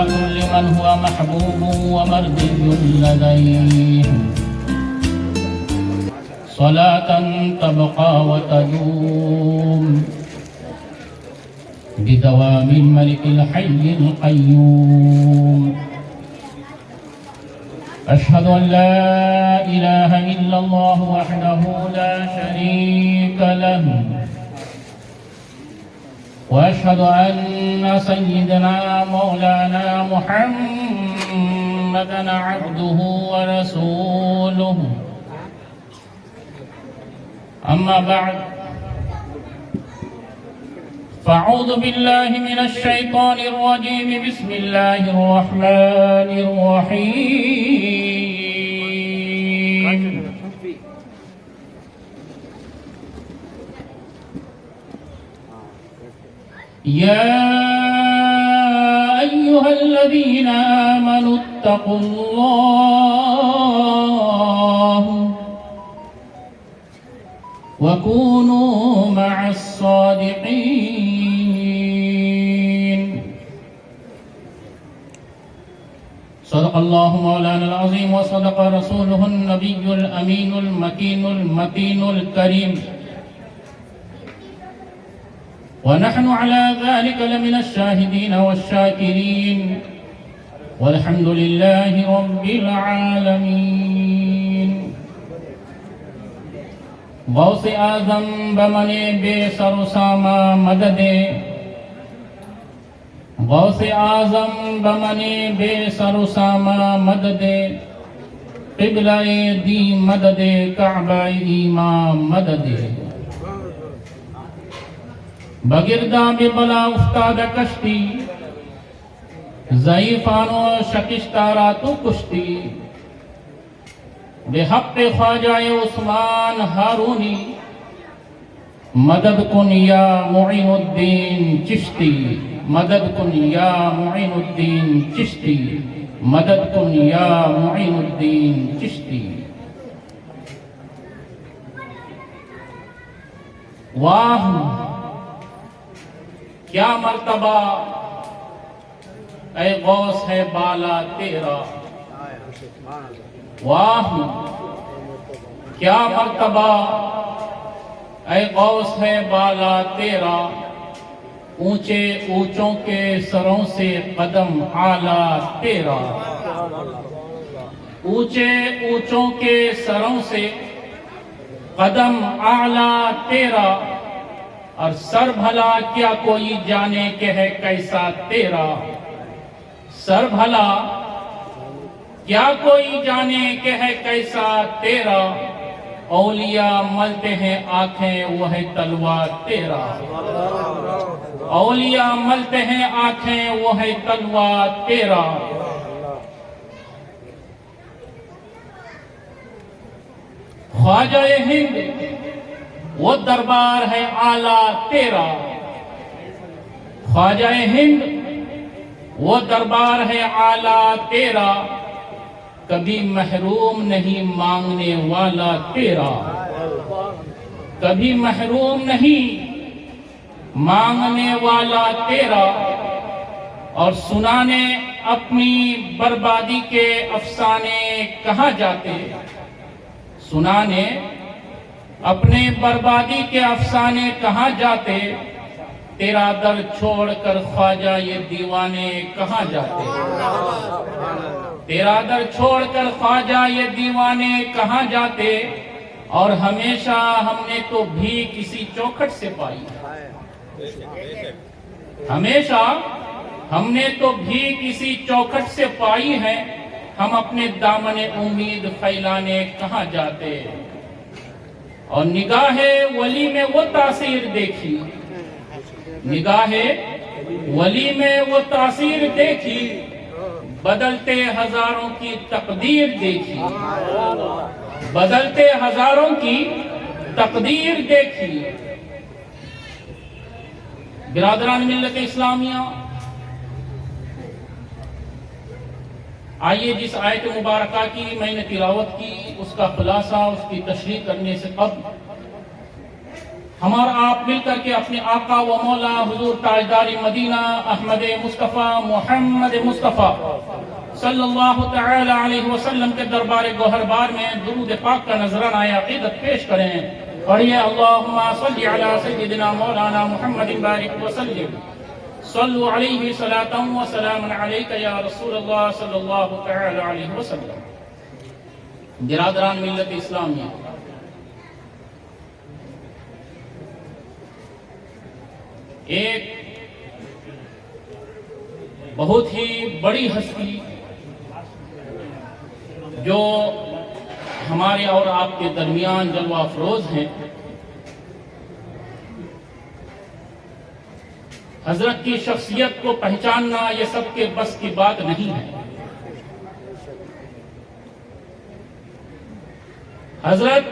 كل من هو محبوب ومرضي لديه صلاة تبقى وتدوم بدوام الملك الحي القيوم. أشهد أن لا إله إلا الله وحده لا شريك له، وأشهد أن سيدنا مولانا محمدا عبده ورسوله. أما بعد، فأعوذ بالله من الشيطان الرجيم. بسم الله الرحمن الرحيم. يا أيها الذين آمنوا اتقوا الله وكونوا مع الصادقين. صدق الله مولانا العظيم وصدق رسوله النبي الأمين المكين المتين الكريم، ونحن على ذلك لمن الشاهدين والشاكرين، والحمد لله رب العالمين. غوث اعظم بمنے بے سر و ساما مدد، غوث اعظم بمنے بے سر و ساما مدد، قبلہ دی مدد کعبہ ایمان مدد. بگرداں بے بلا افتاد کشتی، ضعیفانو شکستارا تو کشتی. بے حق خواجہ عثمان ہارونی، مدد کن یا معین الدین چشتی، مدد کن یا معین الدین چشتی، مدد کن یا معین الدین چشتی. واہ کیا مرتبہ اے غوث ہے بالا تیرا، واہ کیا مرتبہ اے غوث ہے بالا تیرا. اونچے اونچوں کے سروں سے قدم اعلیٰ تیرا، اونچے اونچوں کے سروں سے قدم اعلیٰ تیرا. اور سر بھلا کیا کوئی جانے کہ ہے کیسا تیرا، سر بھلا کیا کوئی جانے کہ ہے کیسا تیرا. اولیاء ملتے ہیں آنکھیں وہ ہے تلوار تیرا، اولیاء ملتے ہیں آنکھیں وہ ہے تلوار تیرا. خواجہ ہند وہ دربار ہے اعلیٰ تیرا، خواجہ ہند وہ دربار ہے اعلیٰ تیرا. کبھی محروم نہیں مانگنے والا تیرا، کبھی محروم نہیں مانگنے والا تیرا. اور سنانے اپنی بربادی کے افسانے کہاں جاتے، سنانے اپنے بربادی کے افسانے کہاں جاتے. تیرا در چھوڑ کر خواجہ یہ دیوانے کہاں جاتے، تیرا در چھوڑ کر خواجہ یہ دیوانے کہاں جاتے. اور ہمیشہ ہم نے تو بھی کسی چوکھٹ سے پائی، ہمیشہ ہم نے تو بھی کسی چوکھٹ سے پائی ہے. ہم اپنے دامن امید پھیلانے کہاں جاتے. اور نگاہ ولی میں وہ تاثیر دیکھی، نگاہ ولی میں وہ تاثیر دیکھی. بدلتے ہزاروں کی تقدیر دیکھی، بدلتے ہزاروں کی تقدیر دیکھی. برادران ملت اسلامیہ، آئیے جس آیت مبارکہ کی میں نے تلاوت کی اس کا خلاصہ، اس کی تشریح کرنے سے قبل ہمارا آپ مل کر کے اپنے آقا و مولا حضور تاجدار مدینہ احمد مصطفیٰ محمد مصطفیٰ صلی اللہ تعالی علیہ وسلم کے دربار گوہر بار میں درود پاک کا نذرانہ عقیدت پیش کریں. پڑھیے اللہم صلی علی سیدنا مولانا محمد بارک وسلم صلو علیہ صلاۃ و سلام علیک یا رسول اللہ صلی اللہ تعالی علیہ وسلم. برادران ملت اسلامیہ، ایک بہت ہی بڑی ہستی جو ہمارے اور آپ کے درمیان جلوہ افروز ہیں، حضرت کی شخصیت کو پہچاننا یہ سب کے بس کی بات نہیں ہے. حضرت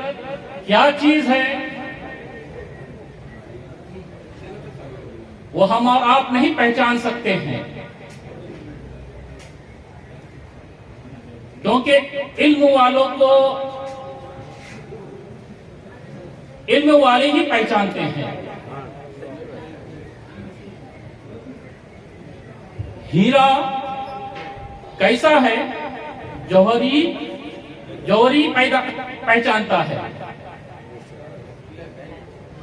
کیا چیز ہے وہ ہم اور آپ نہیں پہچان سکتے ہیں، کیونکہ علم والوں کو علم والے ہی پہچانتے ہیں. ہیرا کیسا ہے جوہری پہچانتا ہے.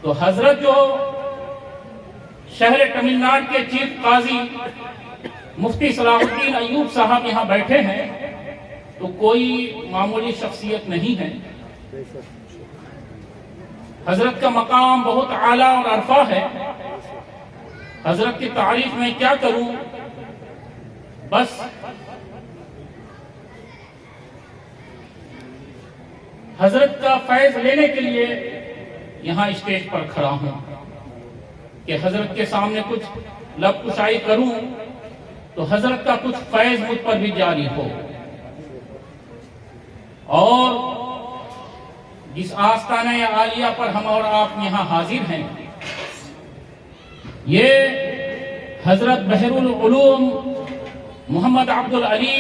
تو حضرت جو شہر تمل ناڈو کے چیف قاضی مفتی صلاح الدین ایوب صاحب یہاں بیٹھے ہیں تو کوئی معمولی شخصیت نہیں ہے. حضرت کا مقام بہت اعلیٰ اور عرفہ ہے. حضرت کی تعریف میں کیا کروں، بس حضرت کا فیض لینے کے لیے یہاں اسٹیج پر کھڑا ہوں کہ حضرت کے سامنے کچھ لب کشائی کروں تو حضرت کا کچھ فیض مجھ پر بھی جاری ہو. اور جس آستانہ عالیہ پر ہم اور آپ یہاں حاضر ہیں، یہ حضرت بحر العلوم محمد عبد العلی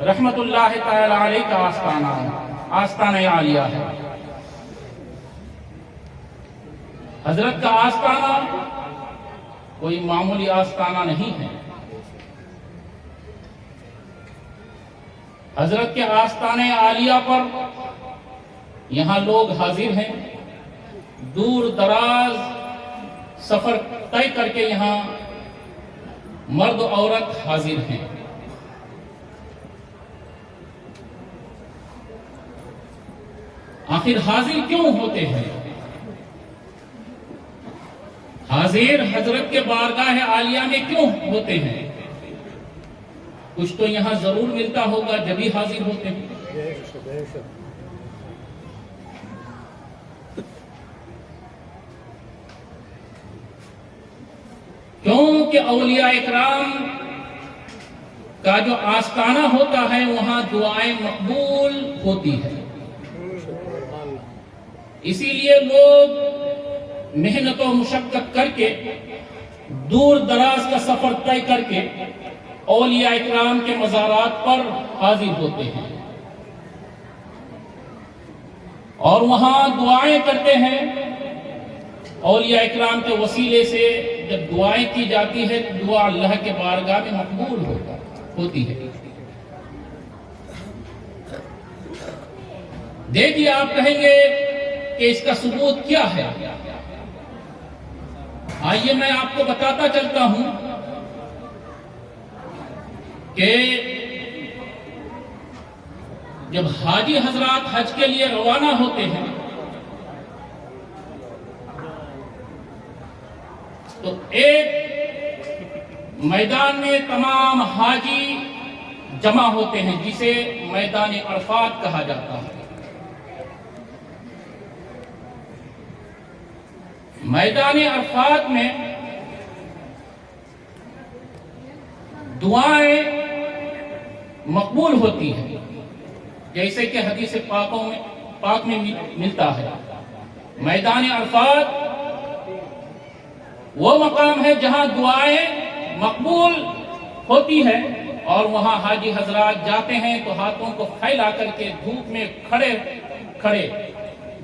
رحمت اللہ تعالی علیہ کا آستانہ عالیہ ہے. حضرت کا آستانہ کوئی معمولی آستانہ نہیں ہے. حضرت کے آستانہ عالیہ پر یہاں لوگ حاضر ہیں، دور دراز سفر طے کر کے یہاں مرد و عورت حاضر ہیں. آخر حاضر کیوں ہوتے ہیں؟ حاضر حضرت کے بارگاہ عالیہ میں کیوں ہوتے ہیں؟ کچھ تو یہاں ضرور ملتا ہوگا جبھی حاضر ہوتے ہیں. کیونکہ اولیاء اکرام کا جو آستانہ ہوتا ہے وہاں دعائیں مقبول ہوتی ہے. اسی لیے لوگ محنت و مشقت کر کے دور دراز کا سفر طے کر کے اولیاء اکرام کے مزارات پر حاضر ہوتے ہیں اور وہاں دعائیں کرتے ہیں. اولیاء اکرام کے وسیلے سے جب دعائیں کی جاتی ہے تو دعا اللہ کے بارگاہ میں مقبول ہوتی ہے. دیکھیے آپ کہیں گے کہ اس کا ثبوت کیا ہے. آئیے میں آپ کو بتاتا چلتا ہوں کہ جب حاجی حضرات حج کے لیے روانہ ہوتے ہیں تو ایک میدان میں تمام حاجی جمع ہوتے ہیں جسے میدان عرفات کہا جاتا ہے. میدان عرفات میں دعائیں مقبول ہوتی ہیں جیسے کہ حدیث پاک میں ملتا ہے. میدان عرفات وہ مقام ہے جہاں دعائیں مقبول ہوتی ہیں اور وہاں حاجی حضرات جاتے ہیں تو ہاتھوں کو پھیلا کر کے دھوپ میں کھڑے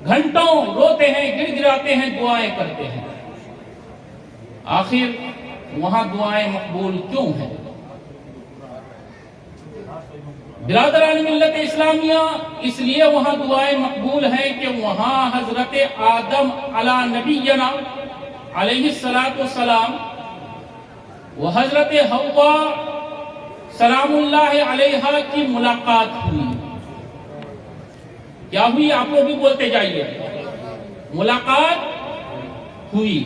گھنٹوں روتے ہیں، گڑ گڑاتے ہیں، دعائیں کرتے ہیں، آخر وہاں دعائیں مقبول کیوں ہیں؟ برادران ملت اسلامیہ، اس لیے وہاں دعائیں مقبول ہیں کہ وہاں حضرت آدم علی نبینا علیہ السلام و حضرت حوا سلام اللہ علیہا کی ملاقات ہوئی۔ کیا ہوئی؟ آپ لوگ بھی بولتے جائیے، ملاقات ہوئی۔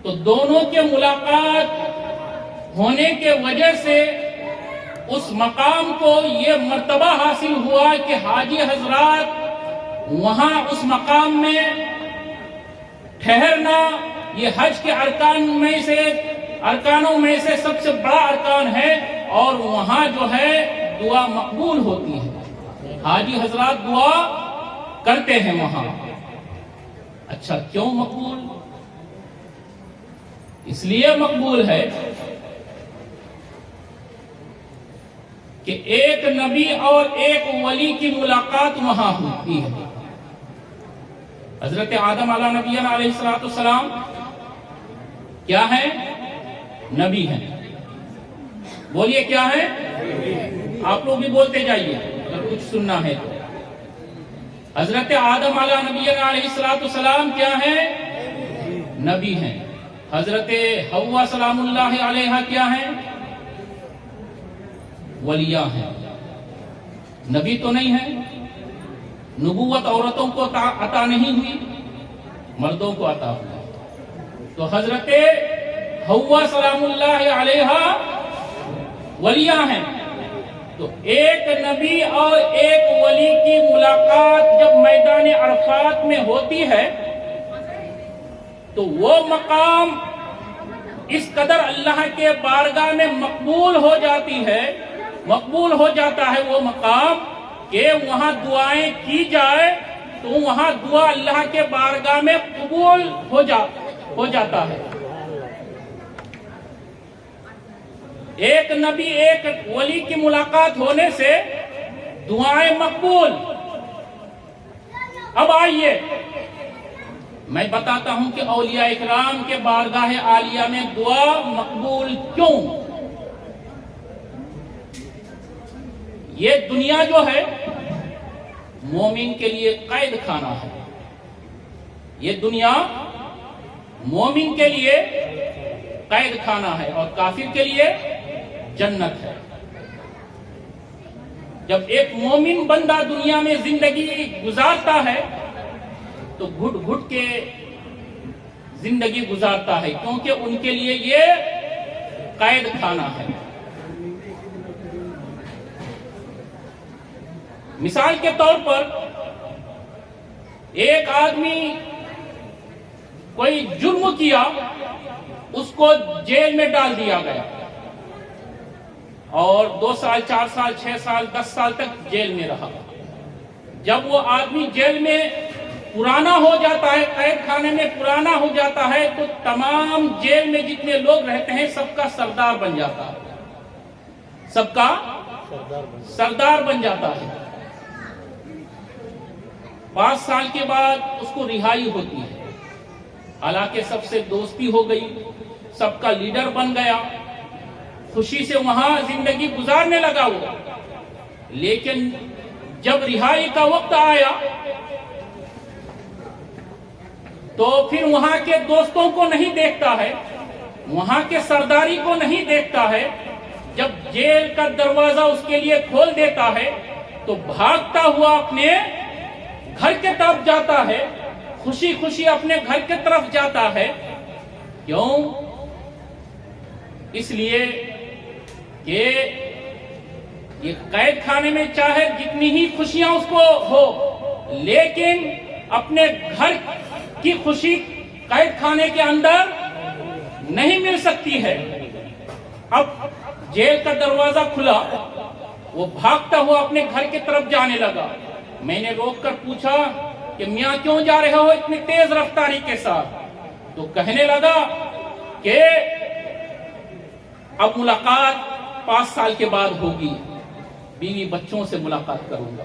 تو دونوں کے ملاقات ہونے کے وجہ سے اس مقام کو یہ مرتبہ حاصل ہوا کہ حاجی حضرات وہاں اس مقام میں ٹھہرنا یہ حج کے ارکانوں میں سے سب سے بڑا ارکان ہے، اور وہاں جو ہے دعا مقبول ہوتی ہے، حاجی حضرات دعا کرتے ہیں وہاں۔ اچھا، کیوں مقبول؟ اس لیے مقبول ہے کہ ایک نبی اور ایک ولی کی ملاقات وہاں ہوتی ہے۔ حضرت آدم علیہ نبینا علیہ السلام کیا ہے؟ نبی ہیں۔ بولیے کیا ہے؟ آپ لوگ بھی بولتے جائیے اگر کچھ سننا ہے تو۔ حضرت آدم علیہ نبینا علیہ السلام کیا ہے؟ نبی ہیں۔ حضرت حوا سلام اللہ علیہا کیا ہیں؟ ولیاء ہیں۔ نبی تو نہیں ہے، نبوت عورتوں کو عطا نہیں ہوئی، مردوں کو عطا ہوئی۔ تو حضرت حوا سلام اللہ علیہا ولیاء ہیں۔ تو ایک نبی اور ایک ولی کی ملاقات جب میدان عرفات میں ہوتی ہے تو وہ مقام اس قدر اللہ کے بارگاہ میں مقبول ہو جاتا ہے وہ مقام کہ وہاں دعائیں کی جائے تو وہاں دعا اللہ کے بارگاہ میں قبول ہو جاتا ہے۔ ایک نبی ایک ولی کی ملاقات ہونے سے دعائیں مقبول۔ اب آئیے میں بتاتا ہوں کہ اولیاء اکرام کے بارگاہ عالیہ میں دعا مقبول کیوں؟ یہ دنیا جو ہے مومن کے لیے قید خانہ ہے، یہ دنیا مومن کے لیے قید خانہ ہے اور کافر کے لیے جنت ہے۔ جب ایک مومن بندہ دنیا میں زندگی گزارتا ہے تو گھٹ گھٹ کے زندگی گزارتا ہے، کیونکہ ان کے لیے یہ قید خانہ ہے۔ مثال کے طور پر ایک آدمی کوئی جرم کیا، اس کو جیل میں ڈال دیا گیا اور 2 سال 4 سال 6 سال 10 سال تک جیل میں رہا۔ جب وہ آدمی جیل میں پرانا ہو جاتا ہے، قید خانے میں پرانا ہو جاتا ہے، تو تمام جیل میں جتنے لوگ رہتے ہیں سب کا سردار بن جاتا ہے، سب کا سردار بن جاتا ہے۔ 5 سال کے بعد اس کو رہائی ہوتی ہے، حالانکہ سب سے دوستی ہو گئی، سب کا لیڈر بن گیا، خوشی سے وہاں زندگی گزارنے لگا وہ۔ لیکن جب رہائی کا وقت آیا تو پھر وہاں کے دوستوں کو نہیں دیکھتا ہے، وہاں کے سرداری کو نہیں دیکھتا ہے۔ جب جیل کا دروازہ اس کے لیے کھول دیتا ہے تو بھاگتا ہوا اپنے گھر کے طرف جاتا ہے، خوشی خوشی اپنے گھر کے طرف جاتا ہے۔ کیوں؟ اس لیے کہ یہ قید خانے میں چاہے جتنی ہی خوشیاں اس کو ہو، لیکن اپنے گھر کی خوشی قید خانے کے اندر نہیں مل سکتی ہے۔ اب جیل کا دروازہ کھلا، وہ بھاگتا ہوا اپنے گھر کی طرف جانے لگا۔ میں نے روک کر پوچھا کہ میاں کیوں جا رہے ہو اتنی تیز رفتاری کے ساتھ؟ تو کہنے لگا کہ اب ملاقات 5 سال کے بعد ہوگی، بیوی بچوں سے ملاقات کروں گا،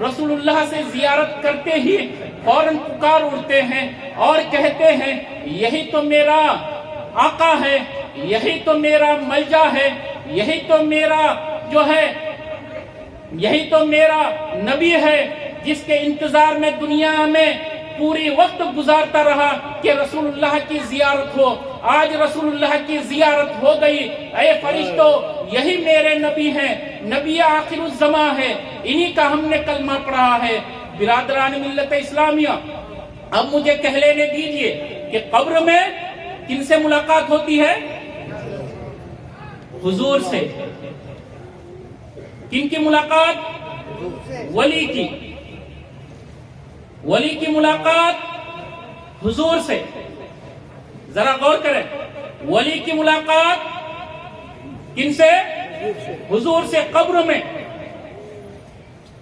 رسول اللہ سے زیارت کرتے ہی فوراً پکار اٹھتے ہیں اور کہتے ہیں یہی تو میرا آقا ہے، یہی تو میرا ملجا ہے، یہی تو میرا جو ہے، یہی تو میرا نبی ہے جس کے انتظار میں دنیا میں پوری وقت گزارتا رہا کہ رسول اللہ کی زیارت ہو۔ آج رسول اللہ کی زیارت ہو گئی۔ اے فرشتوں، یہی میرے نبی ہیں، نبی آخر الزماں ہے، انہی کا ہم نے کلمہ پڑھا ہے۔ برادران ملت اسلامیہ، اب مجھے کہہ لینے دیجئے کہ قبر میں کن سے ملاقات ہوتی ہے؟ حضور سے۔ کن کی ملاقات؟ ولی کی۔ ولی کی ملاقات حضور سے۔ ذرا غور کریں، ولی کی ملاقات کن سے؟ حضور سے۔ قبر میں،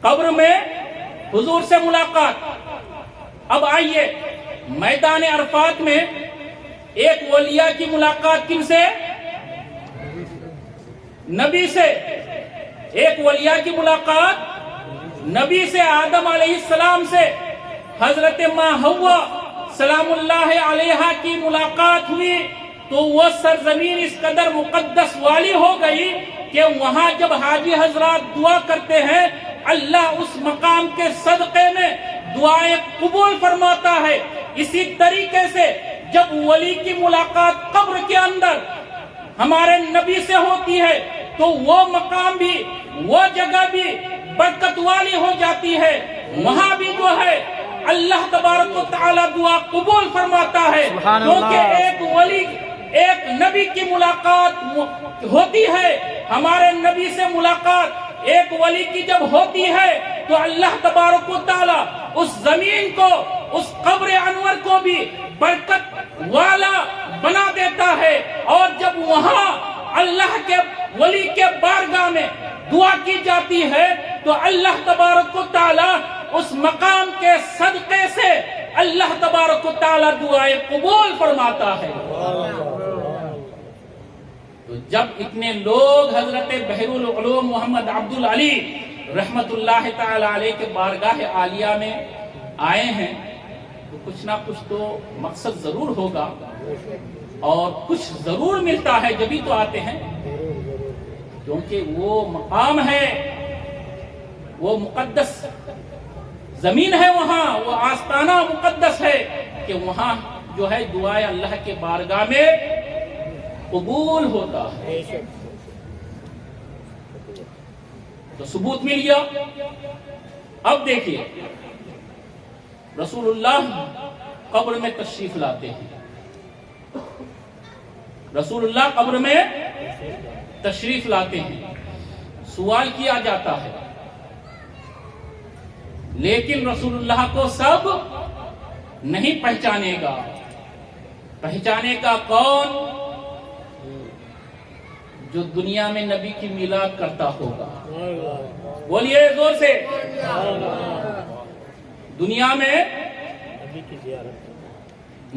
قبر میں حضور سے ملاقات۔ اب آئیے میدان عرفات میں ایک ولیہ کی ملاقات کن سے؟ نبی سے۔ ایک ولیہ کی ملاقات نبی سے، آدم علیہ السلام سے۔ حضرت ماں حوا سلام اللہ علیہا کی ملاقات ہوئی تو وہ سرزمین اس قدر مقدس والی ہو گئی کہ وہاں جب حاجی حضرات دعا کرتے ہیں اللہ اس مقام کے صدقے میں دعائیں قبول فرماتا ہے۔ اسی طریقے سے جب ولی کی ملاقات قبر کے اندر ہمارے نبی سے ہوتی ہے تو وہ مقام بھی، وہ جگہ بھی برکت والی ہو جاتی ہے۔ وہاں بھی جو ہے اللہ تبارک و تعالی دعا قبول فرماتا ہے، کیونکہ ایک ولی، ایک نبی کی ملاقات ہوتی ہے۔ ہمارے نبی سے ملاقات ایک ولی کی جب ہوتی ہے تو اللہ تبارک و تعالی اس زمین کو، اس قبر انور کو بھی برکت والا بنا دیتا ہے۔ اور جب وہاں اللہ کے ولی کے بارگاہ میں دعا کی جاتی ہے تو اللہ تبارک و تعالی اس مقام کے صدقے سے اللہ تبارک و تعالی دعائیں قبول فرماتا ہے۔ تو جب اتنے لوگ حضرت بحر العلوم محمد عبد العلی رحمت اللہ تعالی علیہ کے بارگاہ عالیہ میں آئے ہیں تو کچھ نہ کچھ تو مقصد ضرور ہوگا اور کچھ ضرور ملتا ہے، جبھی تو آتے ہیں، کیونکہ وہ مقام ہے، وہ مقدس زمین ہے، وہاں وہ آستانہ مقدس ہے کہ وہاں جو ہے دعائیں اللہ کے بارگاہ میں قبول ہوتا ہے۔ تو ثبوت مل گیا۔ اب دیکھیے رسول اللہ قبر میں تشریف لاتے ہیں، رسول اللہ قبر میں تشریف لاتے ہیں۔ سوال کیا جاتا ہے لیکن رسول اللہ کو سب نہیں پہچانے گا۔ پہچانے کا کون؟ جو دنیا میں نبی کی میلاد کرتا ہوگا۔ بولیے زور سے، دنیا میں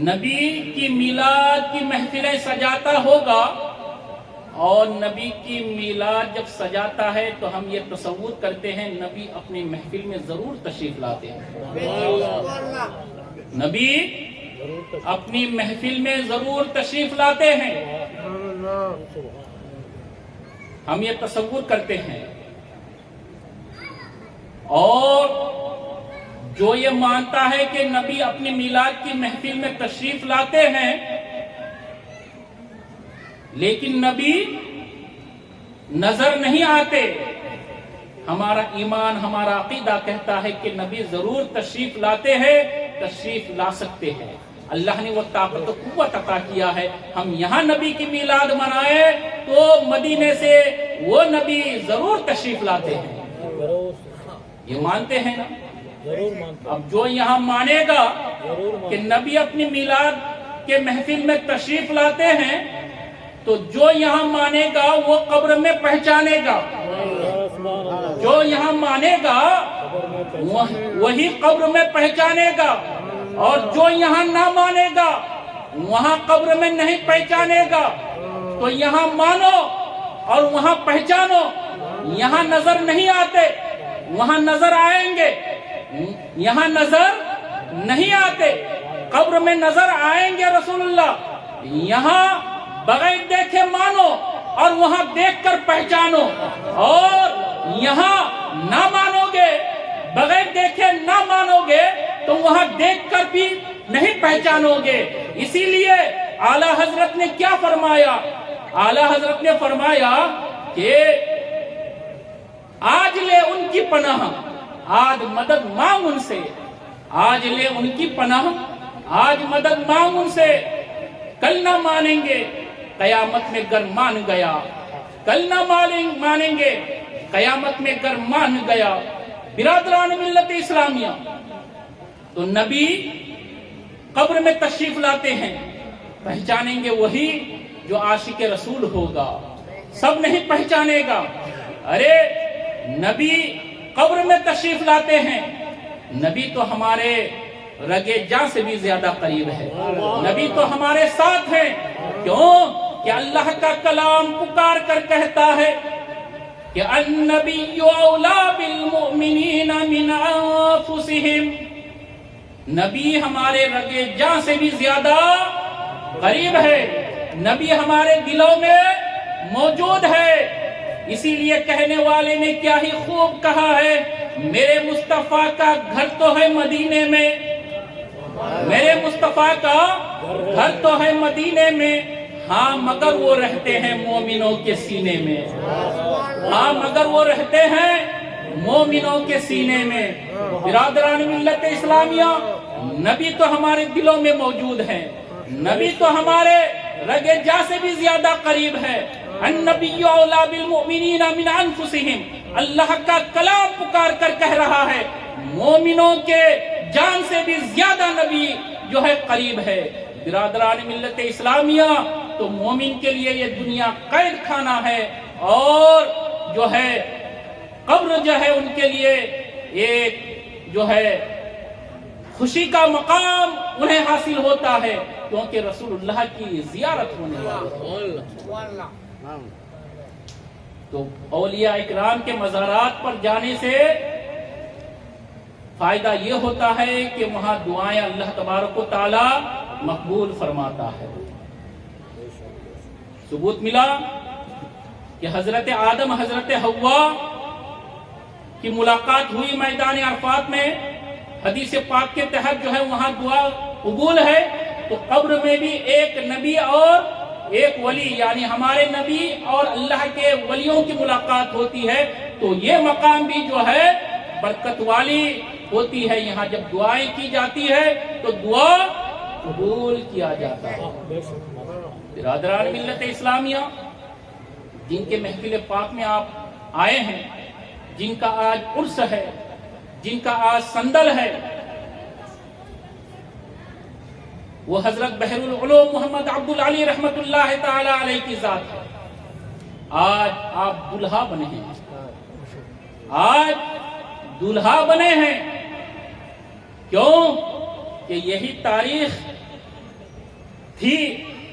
نبی کی میلاد کی محفلیں سجاتا ہوگا، اور نبی کی میلاد جب سجاتا ہے تو ہم یہ تصور کرتے ہیں نبی اپنی محفل میں ضرور تشریف لاتے ہیں۔ نبی اپنی محفل میں ضرور تشریف لاتے ہیں، ہم یہ تصور کرتے ہیں۔ اور جو یہ مانتا ہے کہ نبی اپنی میلاد کی محفل میں تشریف لاتے ہیں لیکن نبی نظر نہیں آتے، ہمارا ایمان، ہمارا عقیدہ کہتا ہے کہ نبی ضرور تشریف لاتے ہیں، تشریف لا سکتے ہیں۔ اللہ نے وہ طاقت و قوت عطا کیا ہے، ہم یہاں نبی کی میلاد منائے تو مدینے سے وہ نبی ضرور تشریف لاتے ہیں۔ یہ مانتے ہیں نا؟ اب جو یہاں مانے گا کہ نبی اپنی میلاد کے محفل میں تشریف لاتے ہیں تو جو یہاں مانے گا وہ قبر میں پہچانے گا، جو یہاں مانے گا وہی قبر میں پہچانے گا، اور جو یہاں نہ مانے گا وہاں قبر میں نہیں پہچانے گا۔ تو یہاں مانو اور وہاں پہچانو، یہاں نظر نہیں آتے وہاں نظر آئیں گے، یہاں نظر نہیں آتے۔ قبر میں نظر آئیں گے رسول اللہ، یہاں بغیر دیکھے مانو اور وہاں دیکھ کر پہچانو، اور یہاں نہ مانو گے، بغیر دیکھے نہ مانو گے تو وہاں دیکھ کر بھی نہیں پہچانو گے۔ اسی لیے اعلیٰ حضرت نے کیا فرمایا؟ اعلیٰ حضرت نے فرمایا کہ آج لے ان کی پناہ، آج مدد مانگ ان سے، آج لے ان کی پناہ، آج مدد مانگ ان سے، کل نہ مانیں گے قیامت میں گر مان گیا، کل نہ مانیں گے قیامت میں گر مان گیا۔ برادران ملت اسلامیہ، تو نبی قبر میں تشریف لاتے ہیں، پہچانیں گے وہی جو عاشق رسول ہوگا، سب نہیں پہچانے گا۔ ارے نبی قبر میں تشریف لاتے ہیں، نبی تو ہمارے رگے جاں سے بھی زیادہ قریب ہے، نبی تو ہمارے ساتھ ہیں۔ کیوں کہ اللہ کا کلام پکار کر کہتا ہے کہ النبی اولا بالمؤمنین من انفسہم، نبی ہمارے رگے جاں سے بھی زیادہ قریب ہے، نبی ہمارے دلوں میں موجود ہے۔ اسی لیے کہنے والے نے کیا ہی خوب کہا ہے، میرے مصطفیٰ کا گھر تو ہے مدینے میں، میرے مصطفیٰ کا گھر تو ہے مدینے میں، ہاں مگر وہ رہتے ہیں مومنوں کے سینے میں، ہاں مگر وہ رہتے ہیں مومنوں کے سینے میں۔ برادران ملت اسلامیہ، نبی تو ہمارے دلوں میں موجود ہیں، نبی تو ہمارے رگے جا سے بھی زیادہ قریب ہے۔ النبی اولا بالمؤمنین من انفسہم، اللہ کا کلام پکار کر کہہ رہا ہے مومنوں کے جان سے بھی زیادہ نبی جو ہے قریب ہے۔ برادران ملت اسلامیہ، تو مومن کے لیے یہ دنیا قید خانہ ہے، اور جو ہے قبر جو ہے ان کے لیے ایک جو ہے خوشی کا مقام انہیں حاصل ہوتا ہے، کیونکہ رسول اللہ کی زیارت ہونے والی ہے۔ تو اولیاء اکرام کے مزارات پر جانے سے فائدہ یہ ہوتا ہے کہ وہاں دعائیں اللہ تبارک و تعالی مقبول فرماتا ہے۔ ثبوت ملا کہ حضرت آدم حضرت حوا کی ملاقات ہوئی میدان عرفات میں، حدیث پاک کے تحت جو ہے وہاں دعا قبول ہے۔ تو قبر میں بھی ایک نبی اور ایک ولی، یعنی ہمارے نبی اور اللہ کے ولیوں کی ملاقات ہوتی ہے، تو یہ مقام بھی جو ہے برکت والی ہوتی ہے۔ یہاں جب دعائیں کی جاتی ہے تو دعا قبول کیا جاتا ہے۔ برادران ملت اسلامیہ، جن کے محفل پاک میں آپ آئے ہیں، جن کا آج عرس ہے، جن کا آج سندل ہے، وہ حضرت بحر العلوم محمد عبدالعلی رحمت اللہ تعالی علیہ کی ذات ہے۔ آج آپ دلہا بنے ہیں، آج دلہا بنے ہیں، کیوں کہ یہی تاریخ تھی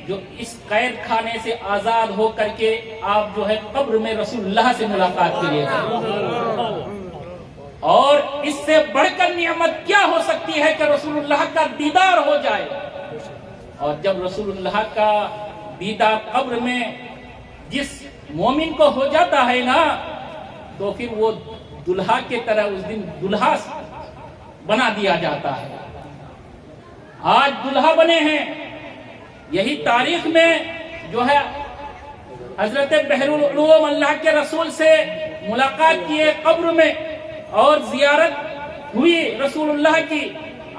جو اس قید خانے سے آزاد ہو کر کے آپ جو ہے قبر میں رسول اللہ سے ملاقات کے لیے گئے۔ اور اس سے بڑھ کر نعمت کیا ہو سکتی ہے کہ رسول اللہ کا دیدار ہو جائے۔ اور جب رسول اللہ کا دیدار قبر میں جس مومن کو ہو جاتا ہے نا، تو پھر وہ دلہا کے طرح اس دن دلہا بنا دیا جاتا ہے۔ آج دلہا بنے ہیں، یہی تاریخ میں جو ہے حضرت بحر العلوم اللہ کے رسول سے ملاقات کیے قبر میں اور زیارت ہوئی رسول اللہ کی،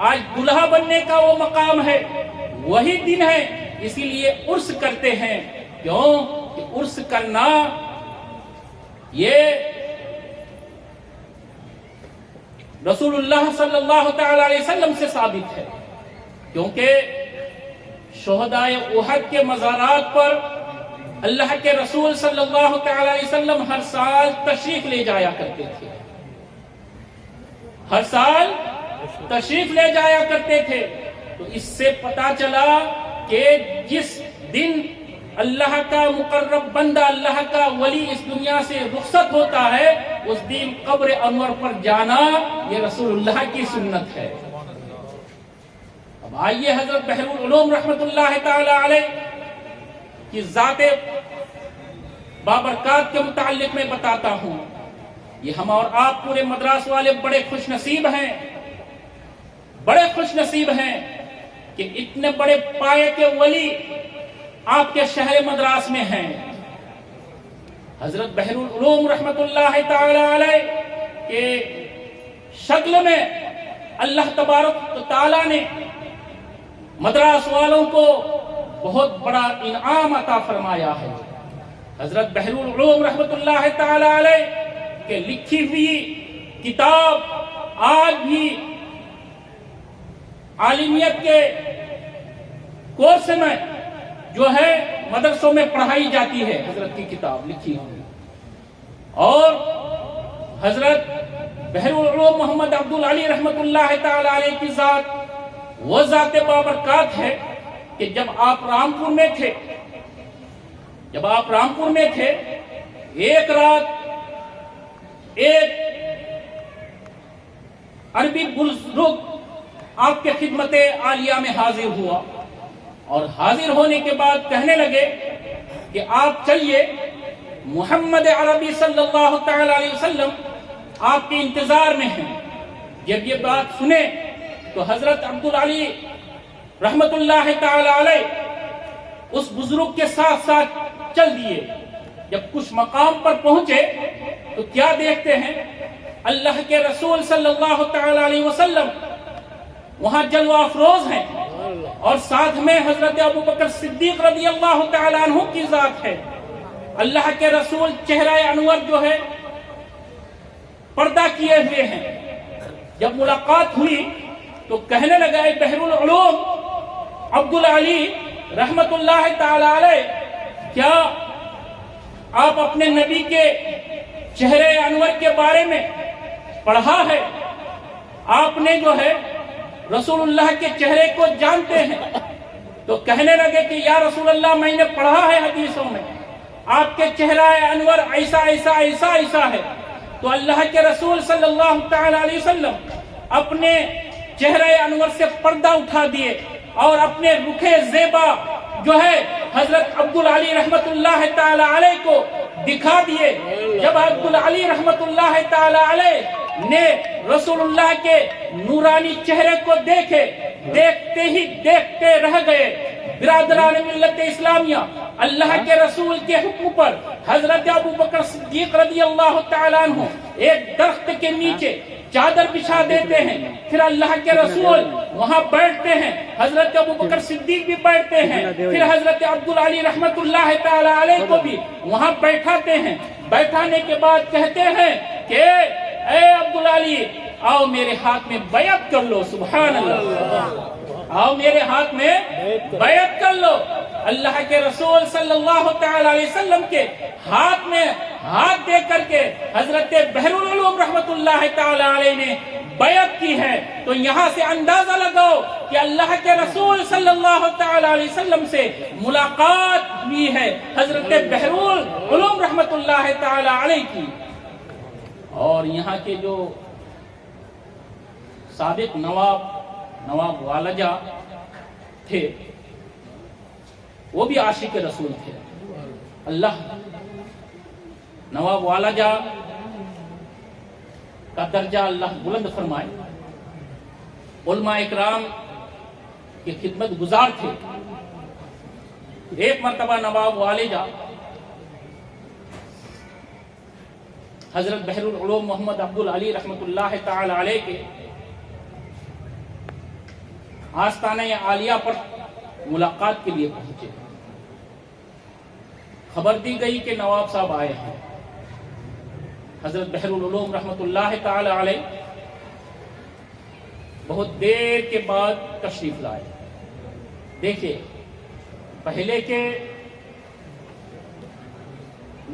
آج دلہا بننے کا وہ مقام ہے، وہی دن ہے۔ اسی لیے عرس کرتے ہیں، کیوں کہ عرس کرنا یہ رسول اللہ صلی اللہ تعالی علیہ وسلم سے ثابت ہے، کیونکہ شہدائے احد کے مزارات پر اللہ کے رسول صلی اللہ تعالی علیہ وسلم ہر سال تشریف لے جایا کرتے تھے، ہر سال تشریف لے جایا کرتے تھے۔ تو اس سے پتا چلا کہ جس دن اللہ کا مقرب بندہ، اللہ کا ولی اس دنیا سے رخصت ہوتا ہے، اس دن قبر انور پر جانا یہ رسول اللہ کی سنت ہے۔ اب آئیے حضرت بحر العلوم رحمت اللہ تعالی علیہ کی ذات بابرکات کے متعلق میں بتاتا ہوں۔ یہ ہم اور آپ پورے مدراس والے بڑے خوش نصیب ہیں، بڑے خوش نصیب ہیں کہ اتنے بڑے پائے کے ولی آپ کے شہر مدراس میں ہیں۔ حضرت بحر العلوم رحمت اللہ تعالی علیہ کے شکل میں اللہ تبارک و تعالی نے مدراس والوں کو بہت بڑا انعام عطا فرمایا ہے۔ حضرت بحر العلوم رحمت اللہ تعالی علیہ کہ لکھی ہوئی کتاب آج بھی عالمیت کے کورس میں جو ہے مدرسوں میں پڑھائی جاتی ہے، حضرت کی کتاب لکھی ہوئی۔ اور حضرت بحر العلوم محمد عبدالعلی رحمت اللہ تعالی علیہ کی ذات وہ ذات بابرکات ہے کہ جب آپ رامپور میں تھے ایک رات ایک عربی بزرگ آپ کے خدمت عالیہ میں حاضر ہوا، اور حاضر ہونے کے بعد کہنے لگے کہ آپ چلیے، محمد عربی صلی اللہ تعالی علیہ وسلم آپ کے انتظار میں ہیں۔ جب یہ بات سنے تو حضرت عبدالعلی رحمت اللہ تعالی علیہ اس بزرگ کے ساتھ ساتھ چل دیے۔ جب کچھ مقام پر پہنچے تو کیا دیکھتے ہیں، اللہ کے رسول صلی اللہ تعالی علیہ وسلم وہاں جلوہ افروز ہیں، اور ساتھ میں حضرت ابوبکر صدیق رضی اللہ تعالی عنہ کی ذات ہے۔ اللہ کے رسول چہرہ انور جو ہے پردہ کیے ہوئے ہیں۔ جب ملاقات ہوئی تو کہنے لگا، اے بحر العلوم عبدالعلی رحمت اللہ تعالی علیہ، کیا آپ اپنے نبی کے چہرے انور کے بارے میں پڑھا ہے؟ آپ نے جو ہے رسول اللہ کے چہرے کو جانتے ہیں؟ تو کہنے لگے کہ یا رسول اللہ، میں نے پڑھا ہے حدیثوں میں، آپ کے چہرہ انور ایسا ایسا ایسا ایسا ہے۔ تو اللہ کے رسول صلی اللہ تعالی علیہ وسلم اپنے چہرہ انور سے پردہ اٹھا دیے اور اپنے رخ زیبا جو ہے حضرت عبدالعلی رحمت اللہ تعالی علیہ کو دکھا دیے۔ جب عبدالعلی رحمت اللہ تعالی علیہ نے رسول اللہ کے نورانی چہرے کو دیکھے، دیکھتے ہی دیکھتے رہ گئے۔ برادران ملت اسلامیہ، اللہ کے رسول کے حکم پر حضرت ابوبکر صدیق رضی اللہ تعالیٰ عنہ ایک درخت کے نیچے چادر بچھا دیتے ہیں، پھر اللہ کے رسول وہاں بیٹھتے ہیں، حضرت ابوبکر صدیق بھی بیٹھتے ہیں، پھر حضرت عبدالعلی رحمت اللہ تعالی علیہ کو بھی وہاں بیٹھاتے ہیں۔ بیٹھانے کے بعد کہتے ہیں کہ اے عبدالعلی، آؤ میرے ہاتھ میں بیعت کر لو۔ سبحان اللہ، آؤ میرے ہاتھ میں بیعت کر لو۔ اللہ کے رسول صلی اللہ تعالی علیہ وسلم کے ہاتھ میں ہاتھ دے کر کے حضرت بحر العلوم رحمت اللہ تعالی علیہ نے بیعت کی ہے۔ تو یہاں سے اندازہ لگاؤ کہ اللہ کے رسول صلی اللہ تعالی علیہ وسلم سے ملاقات ہوئی ہے حضرت بحر العلوم رحمت اللہ تعالی علیہ کی۔ اور یہاں کے جو سابق نواب والجہ تھے، وہ بھی عاشق رسول تھے۔ اللہ نواب والجہ کا درجہ اللہ بلند فرمائے، علماء اکرام کی خدمت گزار تھے۔ ایک مرتبہ نواب والجہ حضرت بحر العلوم محمد عبدالعلی رحمت اللہ تعالی علیہ کے آستانہ عالیہ پر ملاقات کے لیے پہنچے۔ خبر دی گئی کہ نواب صاحب آئے ہیں۔ حضرت بحر العلوم رحمت اللہ تعالی علیہ بہت دیر کے بعد تشریف لائے۔ دیکھیے، پہلے کے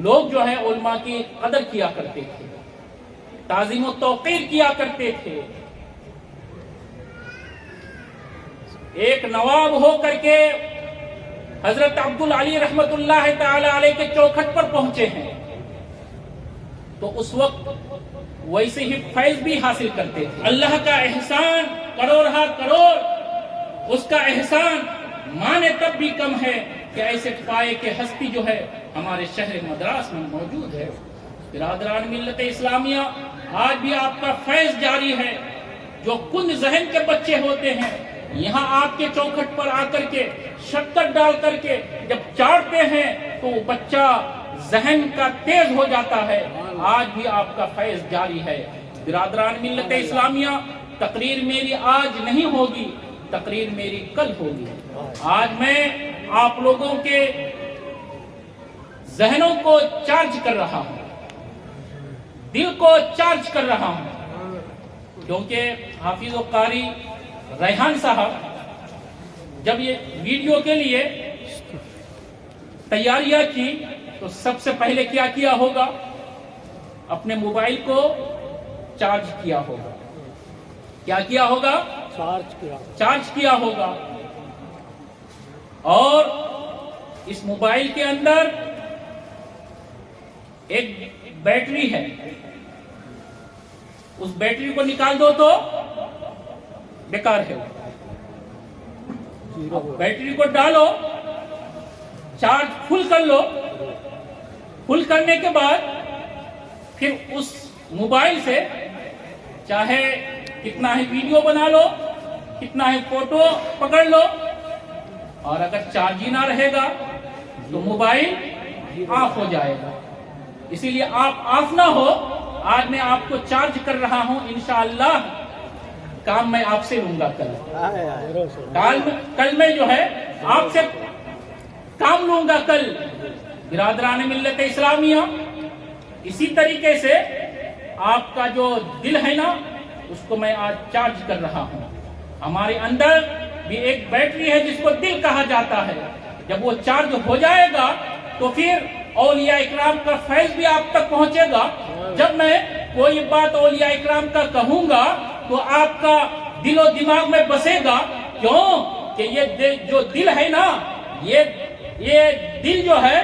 لوگ جو ہے علماء کی قدر کیا کرتے تھے، تعظیم و توقیر کیا کرتے تھے۔ ایک نواب ہو کر کے حضرت عبدالعلی رحمت اللہ تعالی علیہ کے چوکھٹ پر پہنچے ہیں تو اس وقت ویسے ہی فیض بھی حاصل کرتے تھے. اللہ کا احسان کروڑ کروڑ، اس کا احسان مانے تب بھی کم ہے کہ ایسے پائے کہ ہستی جو ہے ہمارے شہر مدراس میں موجود ہے. برادران ملت اسلامیہ، آج بھی آپ کا فیض جاری ہے. جو کن ذہن کے بچے ہوتے ہیں یہاں آپ کے چوکھٹ پر آ کر کے شکر ڈال کر کے جب چاڑتے ہیں تو بچہ ذہن کا تیز ہو جاتا ہے. آج بھی آپ کا فیض جاری ہے. برادران ملت اسلامیہ، تقریر میری آج نہیں ہوگی، تقریر میری کل ہوگی. آج میں آپ لوگوں کے ذہنوں کو چارج کر رہا ہوں، دل کو چارج کر رہا ہوں، کیونکہ حافظ و قاری ریحان صاحب جب یہ ویڈیو کے لیے تیاریاں کی تو سب سے پہلے کیا کیا ہوگا؟ اپنے موبائل کو چارج کیا ہوگا. کیا کیا ہوگا؟ چارج کیا ہوگا. اور اس موبائل کے اندر ایک بیٹری ہے، اس بیٹری کو نکال دو تو بیکار ہے. بیٹری کو ڈالو، چارج فل کر لو. فل کرنے کے بعد پھر اس موبائل سے چاہے کتنا ہی ویڈیو بنا لو، کتنا ہی فوٹو پکڑ لو، اور اگر چارج ہی نہ رہے گا تو موبائل آف ہو جائے گا. اسی لیے آپ آف نہ ہو. آج میں آپ کو چارج کر رہا ہوں، انشاءاللہ کام میں آپ سے لوں گا. کل میں جو ہے آپ سے کام لوں گا کل. برادران ملت اسلامیہ، اسی طریقے سے آپ کا جو دل ہے نا اس کو میں آج چارج کر رہا ہوں. ہمارے اندر بھی ایک بیٹری ہے جس کو دل کہا جاتا ہے. جب وہ چارج ہو جائے گا تو پھر اولیاء اکرام کا فیض بھی آپ تک پہنچے گا. جب میں کوئی بات اولیاء اکرام کا کہوں گا تو آپ کا دل و دماغ میں بسے گا. کیوں کہ یہ جو دل ہے نا، یہ دل جو ہے،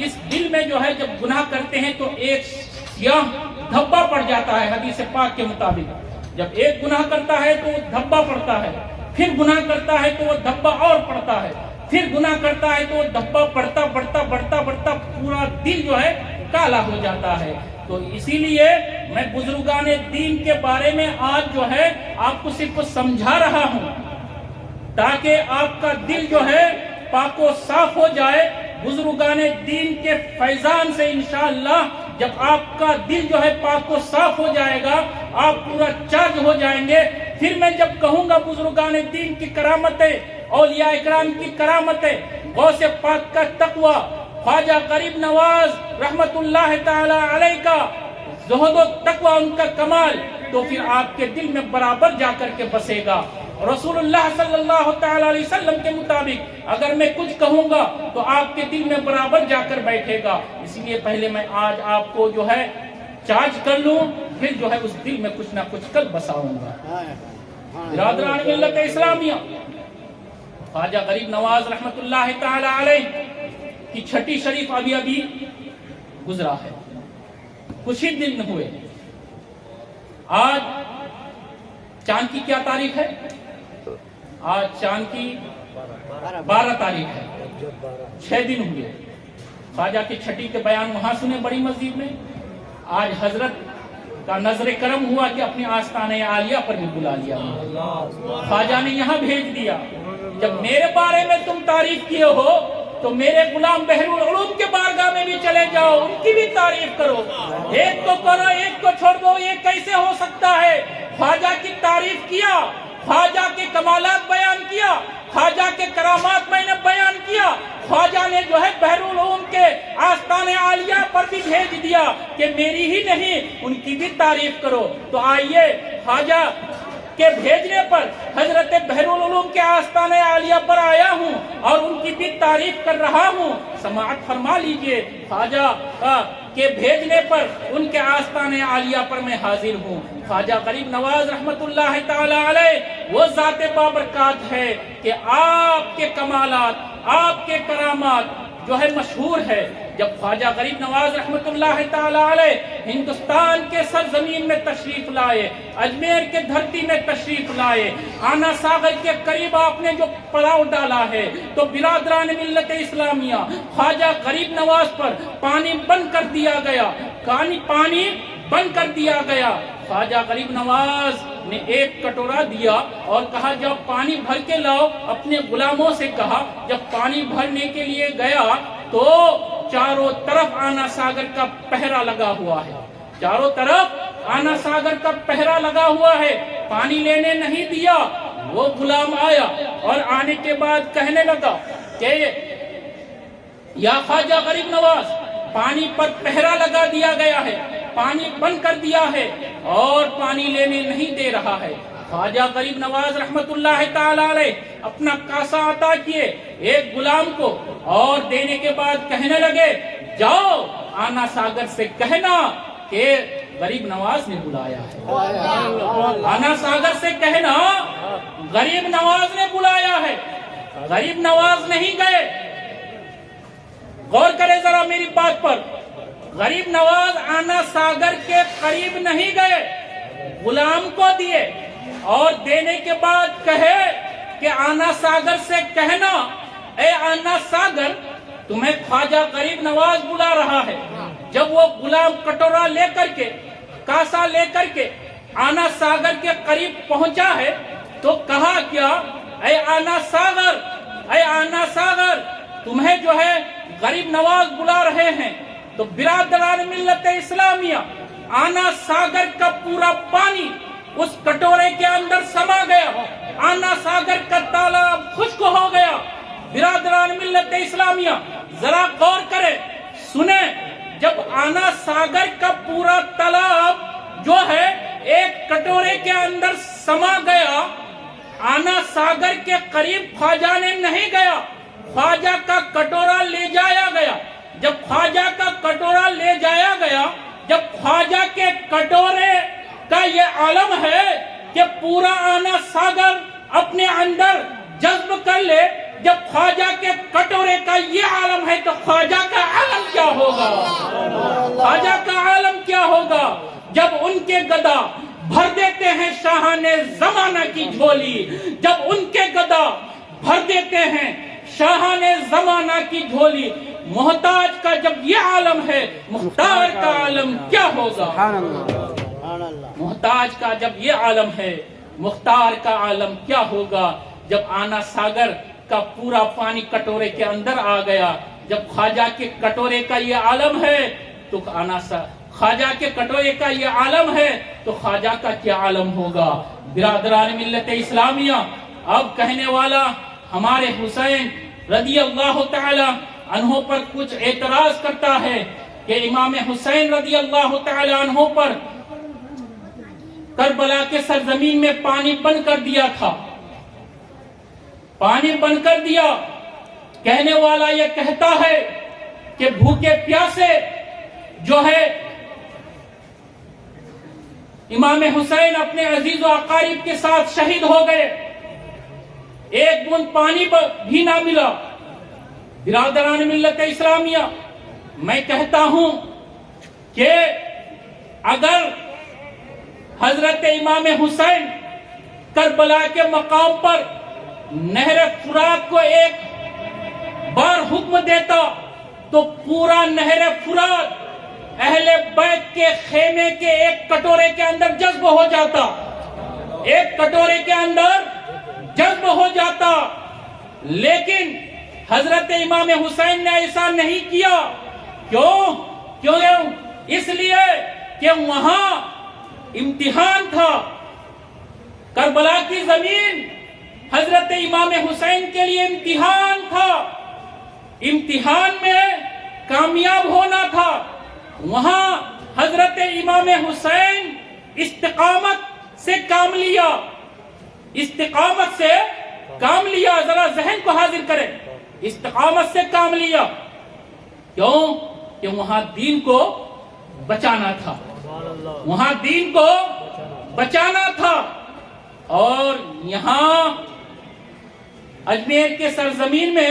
اس دل میں جو ہے جب گناہ کرتے ہیں تو ایک سیاہ دھبا پڑ جاتا ہے. حدیث پاک کے مطابق جب ایک گناہ کرتا ہے تو وہ دھبا پڑتا ہے، پھر گناہ کرتا ہے تو وہ دھبا اور پڑتا ہے، پھر گناہ کرتا ہے تو وہ دھبا بڑھتا پورا دل جو ہے کالا ہو جاتا ہے. تو اسی لیے میں بزرگان دین کے بارے میں آج جو ہے آپ کو صرف سمجھا رہا ہوں تاکہ آپ کا دل جو ہے پاک و صاف ہو جائے. بزرگان دین کے فیضان سے انشاءاللہ جب آپ کا دل جو ہے پاک و صاف ہو جائے گا، آپ پورا چارج ہو جائیں گے. پھر میں جب کہوں گا بزرگان دین کی کرامتیں، اولیاء اکرام کی کرامتیں، غوث پاک کا تقوی، خواجہ غریب نواز رحمت اللہ تعالی علیہ کا زہد و تقوی، ان کا کمال، تو پھر آپ کے دل میں برابر جا کر کے بسے گا. رسول اللہ صلی اللہ تعالی علیہ وسلم کے مطابق اگر میں کچھ کہوں گا تو آپ کے دل میں برابر جا کر بیٹھے گا. اسی لیے پہلے میں آج آپ کو جو ہے چارج کر لوں، پھر جو ہے اس دل میں کچھ نہ کچھ کل بساؤں گا. برادران ملت اسلامیہ، خواجہ غریب نواز رحمت اللہ تعالی علیہ کی چھٹی شریف ابھی گزرا ہے، کچھ ہی دن ہوئے. آج چاند کی کیا تاریخ ہے؟ آج چاند کی 12 تاریخ ہے. 6 دن ہوئے. خواجہ کی چھٹی کے بیان وہاں سنے بڑی مسجد میں. آج حضرت کا نظر کرم ہوا کہ اپنے آستانِ عالیہ پر بھی بلا لیا. خواجہ نے یہاں بھیج دیا. جب میرے بارے میں تم تعریف کیے ہو تو میرے غلام بحر العلوم کے بارگاہ میں بھی چلے جاؤ، ان کی بھی تعریف کرو. ایک کو کرو ایک کو چھوڑ دو، یہ کیسے ہو سکتا ہے؟ خواجہ کی تعریف کیا، خواجہ کے کمالات بیان کیا، خواجہ کے کرامات میں نے بیان کیا. خواجہ نے جو ہے بحر العلوم کے آستان عالیہ پر بھی بھیج دیا کہ میری ہی نہیں ان کی بھی تعریف کرو. تو آئیے خواجہ کے بھیجنے پر حضرت بحر العلوم کے آستان عالیہ پر آیا ہوں اور ان کی بھی تعریف کر رہا ہوں. سماعت فرما لیجئے. خواجہ کے بھیجنے پر ان کے آستان عالیہ پر میں حاضر ہوں. خواجہ غریب نواز رحمت اللہ تعالی علیہ وہ ذات بابرکات ہے کہ آپ کے کمالات، آپ کے کرامات جو ہے مشہور ہے. جب خواجہ غریب نواز رحمت اللہ تعالی علیہ ہندوستان کے سرزمین میں تشریف لائے، اجمیر کے دھرتی میں تشریف لائے، آنا ساگر کے قریب آپ نے جو پڑاؤ ڈالا ہے، تو برادران ملت اسلامیہ خواجہ غریب نواز پر پانی بند کر دیا گیا، پانی بند کر دیا گیا. خواجہ غریب نواز نے ایک کٹورا دیا اور کہا جب پانی بھر کے لاؤ. اپنے غلاموں سے کہا، جب پانی بھرنے کے لیے گیا تو چاروں طرف آنا ساگر کا پہرا لگا ہوا ہے، چاروں طرف آنا ساگر کا پہرا لگا ہوا ہے، پانی لینے نہیں دیا. وہ غلام آیا اور آنے کے بعد کہنے لگا کہ یا خواجہ غریب نواز، پانی پر پہرا لگا دیا گیا ہے، پانی بند کر دیا ہے اور پانی لینے نہیں دے رہا ہے. خواجہ غریب نواز رحمت اللہ تعالی علیہ اپنا کاسا عطا کیے ایک غلام کو اور دینے کے بعد کہنے لگے جاؤ آنا ساگر سے کہنا کہ غریب نواز نے بلایا ہے. آنا ساگر سے کہنا غریب نواز نے بلایا ہے. غریب نواز نہیں گئے. غور کرے ذرا میری بات پر. غریب نواز آنا ساگر کے قریب نہیں گئے، غلام کو دیے اور دینے کے بعد کہے کہ آنا ساگر سے کہنا اے آنا ساگر تمہیں خواجہ غریب نواز بلا رہا ہے. جب وہ غلام کٹورا لے کر کے، کاسا لے کر کے آنا ساگر کے قریب پہنچا ہے تو کہا کیا اے آنا ساگر، اے آنا ساگر تمہیں جو ہے غریب نواز بلا رہے ہیں. تو برادران ملت اسلامیہ آنا ساگر کا پورا پانی اس کٹورے کے اندر سما گیا، آنا ساگر کا تالاب خشک ہو گیا. برادران ملت اسلامیہ ذرا غور کرے سنیں، جب آنا ساگر کا پورا تالاب جو ہے ایک کٹورے کے اندر سما گیا، آنا ساگر کے قریب خواجہ نے نہیں گیا، خواجہ کا کٹورا لے جایا گیا. جب خواجہ کا کٹورا لے جایا گیا، جب خواجہ کے کٹورے کا یہ عالم ہے کہ پورا آنا ساگر اپنے اندر جذب کر لے، جب خواجہ کے کٹورے کا یہ عالم ہے تو خواجہ کا عالم کیا ہوگا؟ خواجہ کا عالم کیا ہوگا جب ان کے گدا بھر دیتے ہیں شاہان زمانہ کی جھولی، جب ان کے گدا بھر دیتے ہیں شاہان زمانہ کی جھولی. محتاج کا جب یہ عالم ہے مختار کا عالم کیا ہوگا؟ محتاج کا جب یہ عالم ہے مختار کا عالم کیا ہوگا؟ جب آنا ساگر کا پورا پانی کٹورے کے اندر آ گیا، جب خواجہ کے کٹورے کا یہ عالم ہے تو خواجہ کے کٹورے کا یہ عالم ہے تو خواجہ کا کیا عالم ہوگا؟ برادران ملت اسلامیہ اب کہنے والا ہمارے حسین رضی اللہ تعالی عنہ پر کچھ اعتراض کرتا ہے کہ امام حسین رضی اللہ تعالی عنہ پر کربلا کے سرزمین میں پانی بند کر دیا تھا، پانی بند کر دیا. کہنے والا یہ کہتا ہے کہ بھوکے پیاسے جو ہے امام حسین اپنے عزیز و اقارب کے ساتھ شہید ہو گئے، ایک بوند پانی بھی نہ ملا. برادران ملت اسلامیہ میں کہتا ہوں کہ اگر حضرت امام حسین کربلا کے مقام پر نہر فرات کو ایک بار حکم دیتا تو پورا نہر فرات اہل بیت کے خیمے کے ایک کٹورے کے اندر جذب ہو جاتا، ایک کٹورے کے اندر جذب ہو جاتا. لیکن حضرت امام حسین نے ایسا نہیں کیا. کیوں؟ اس لیے کہ وہاں امتحان تھا. کربلا کی زمین حضرت امام حسین کے لیے امتحان تھا، امتحان میں کامیاب ہونا تھا. وہاں حضرت امام حسین استقامت سے کام لیا، استقامت سے کام لیا. ذرا ذہن کو حاضر کریں، استقامت سے کام لیا. کیوں؟ کہ وہاں دین کو بچانا تھا، وہاں دین کو بچانا تھا. اور یہاں اجمیر کے سرزمین میں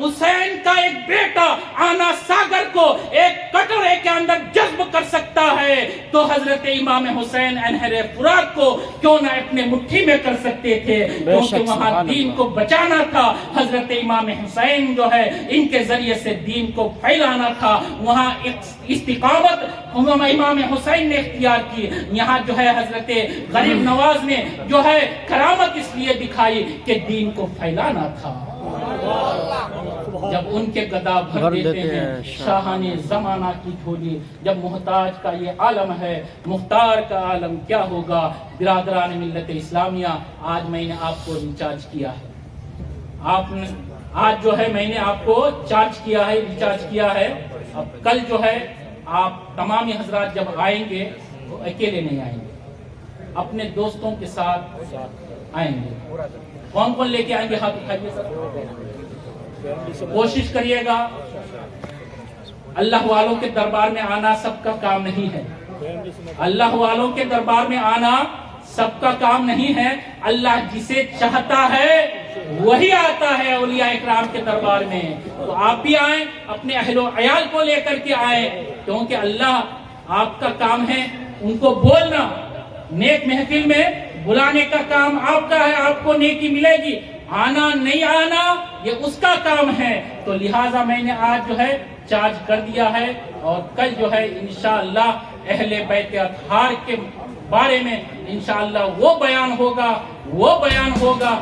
حسین کا ایک بیٹا آنا ساگر کو ایک کٹورے کے اندر جذب کر سکتا ہے تو حضرت امام حسین نہر فرات کو کیوں نہ اپنے مٹھی میں کر سکتے تھے، کیونکہ وہاں دین کو بچانا تھا۔ حضرت امام حسین جو ہے ان کے ذریعے سے دین کو پھیلانا تھا، وہاں استقامت امام حسین نے اختیار کی۔ یہاں جو ہے حضرت غریب نواز نے جو ہے کرامت اس لیے دکھائی کہ دین کو پھیلانا تھا۔ جب ان کے گدا بھر دیتے ہیں شاہانے زمانہ کی جھولی، جب محتاج کا یہ عالم ہے مختار کا عالم کیا ہوگا۔ برادران ملت اسلامیہ، آج میں نے آپ کو ریچارج کیا ہے، آج جو ہے میں نے آپ کو چارج کیا ہے، ریچارج کیا ہے۔ اب کل جو ہے آپ تمام حضرات جب آئیں گے تو اکیلے نہیں آئیں گے، اپنے دوستوں کے ساتھ آئیں گے۔ کون کون لے کے آئیں گے؟ ہاتھ اٹھائیے سر۔ کوشش کریے گا، اللہ والوں کے دربار میں آنا سب کا کام نہیں ہے، اللہ والوں کے دربار میں آنا سب کا کام نہیں ہے۔ اللہ جسے چاہتا ہے وہی آتا ہے اولیاء اکرام کے دربار میں۔ تو آپ بھی آئیں، اپنے اہل و عیال کو لے کر کے آئیں، کیونکہ اللہ آپ کا کام ہے ان کو بولنا، نیک محفل میں بلانے کا کام آپ کا ہے، آپ کو نیکی ملے گی۔ آنا نہیں آنا یہ اس کا کام ہے، تو لہٰذا میں نے آج جو ہے چارج کر دیا ہے، اور کل جو ہے انشاءاللہ اہل بیت اطہار کے بارے میں انشاءاللہ وہ بیان ہوگا